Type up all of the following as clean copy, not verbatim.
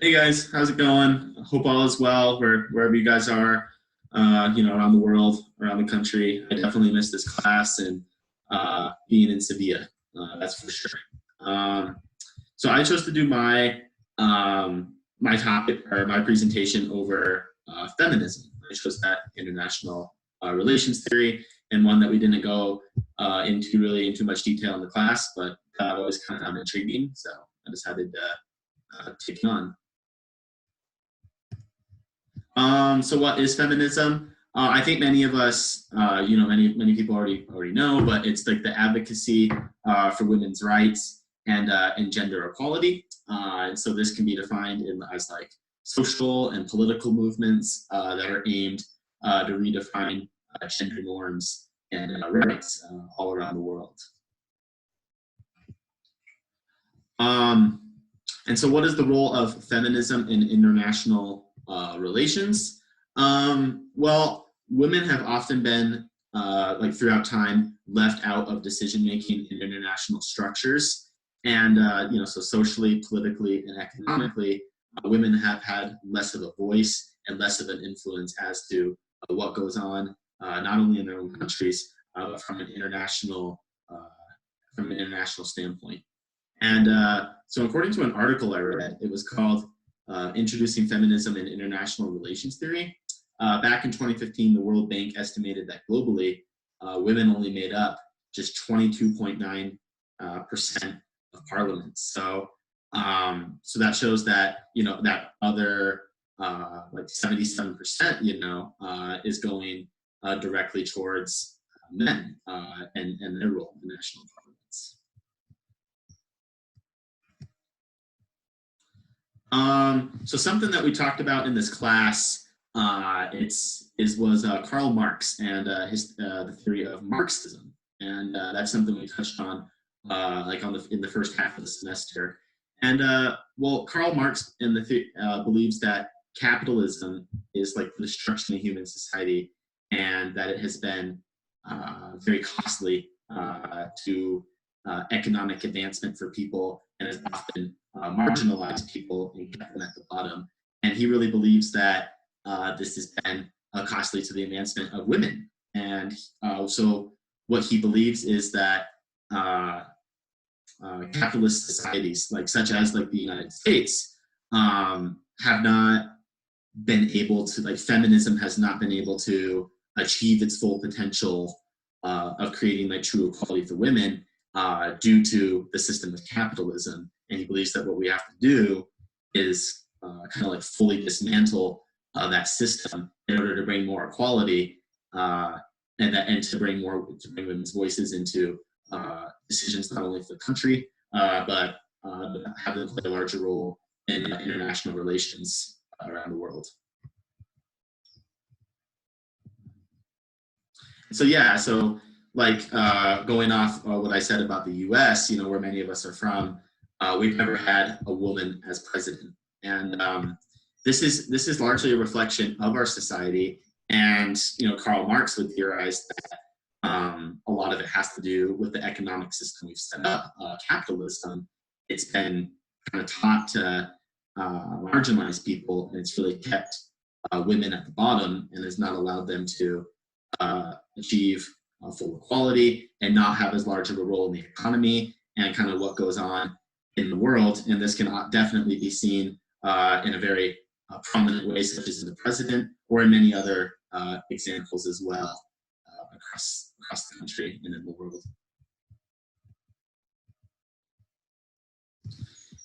Hey guys, how's it going? Hope all is well wherever you guys are, around the world, around the country. I definitely miss this class and being in Sevilla, that's for sure. Um, so I chose to do my topic or my presentation over feminism. I chose that international relations theory, and one that we didn't go into really in too much detail in the class, but I've always kind of found intriguing, so I decided to take it on. So what is feminism? I think many of us, many people already know, but it's like the advocacy for women's rights and gender equality. And so this can be defined as like social and political movements that are aimed to redefine gender norms and rights all around the world. Um, and so, what is the role of feminism in international relations? Well, women have often been, like throughout time, left out of decision making in international structures, and so socially, politically, and economically, women have had less of a voice and less of an influence as to what goes on, not only in their own countries, but from an international standpoint. And so, according to an article I read, it was called Introducing Feminism in International Relations Theory. Back in 2015, the World Bank estimated that globally, women only made up just 22.9% of parliaments. So that shows that, that other like 77%, is going directly towards men and their role in national parliaments. So something that we talked about in this class was Karl Marx and the theory of Marxism, and that's something we touched on in the first half of the semester. And Karl Marx believes that capitalism is like the destruction of human society, and that it has been very costly to economic advancement for people, and has often marginalized people and kept them at the bottom. And he really believes that this has been costly to the advancement of women. And so what he believes is that capitalist societies, such as the United States, have not been able to, feminism has not been able to achieve its full potential of creating true equality for women due to the system of capitalism. And he believes that what we have to do is fully dismantle that system in order to bring more equality and to bring women's voices into decisions not only for the country but have them play a larger role in international relations around the world. So going off what I said about the U.S., where many of us are from, we've never had a woman as president, and this is largely a reflection of our society. And Karl Marx would theorize that a lot of it has to do with the economic system we've set up, capitalism. It's been kind of taught to marginalize people, and it's really kept women at the bottom and has not allowed them to achieve full equality and not have as large of a role in the economy and kind of what goes on in the world. And this can definitely be seen in a very prominent way, such as in the president or in many other examples as well across the country and in the world.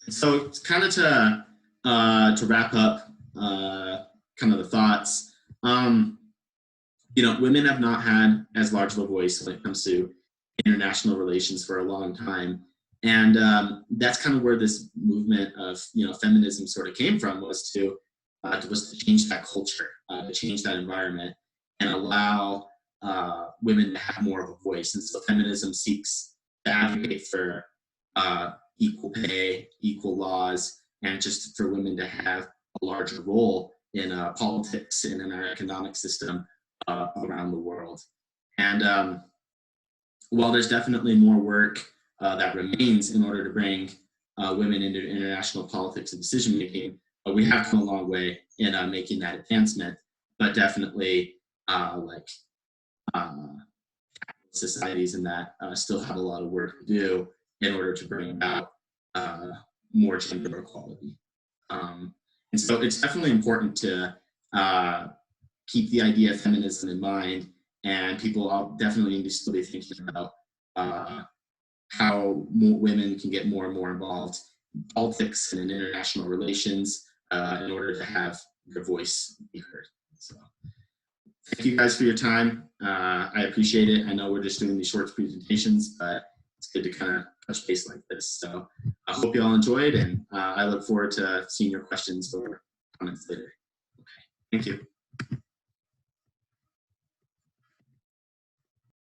So it's kind of to wrap up kind of the thoughts. Women have not had as large of a voice when it comes to international relations for a long time. And that's kind of where this movement of, feminism sort of came from, was to change that culture, to change that environment and allow women to have more of a voice. And so feminism seeks to advocate for equal pay, equal laws, and just for women to have a larger role in politics and in our economic system around the world. And while there's definitely more work that remains in order to bring women into international politics and decision making, we have come a long way in making that advancement, but definitely like societies in that still have a lot of work to do in order to bring about more gender equality. And so it's definitely important to keep the idea of feminism in mind, and people all definitely need to still be thinking about how more women can get more and more involved in politics and in international relations in order to have their voice be heard. So thank you guys for your time. I appreciate it. I know we're just doing these short presentations, but it's good to kind of touch base like this. So I hope you all enjoyed, and I look forward to seeing your questions or comments later. Okay, thank you.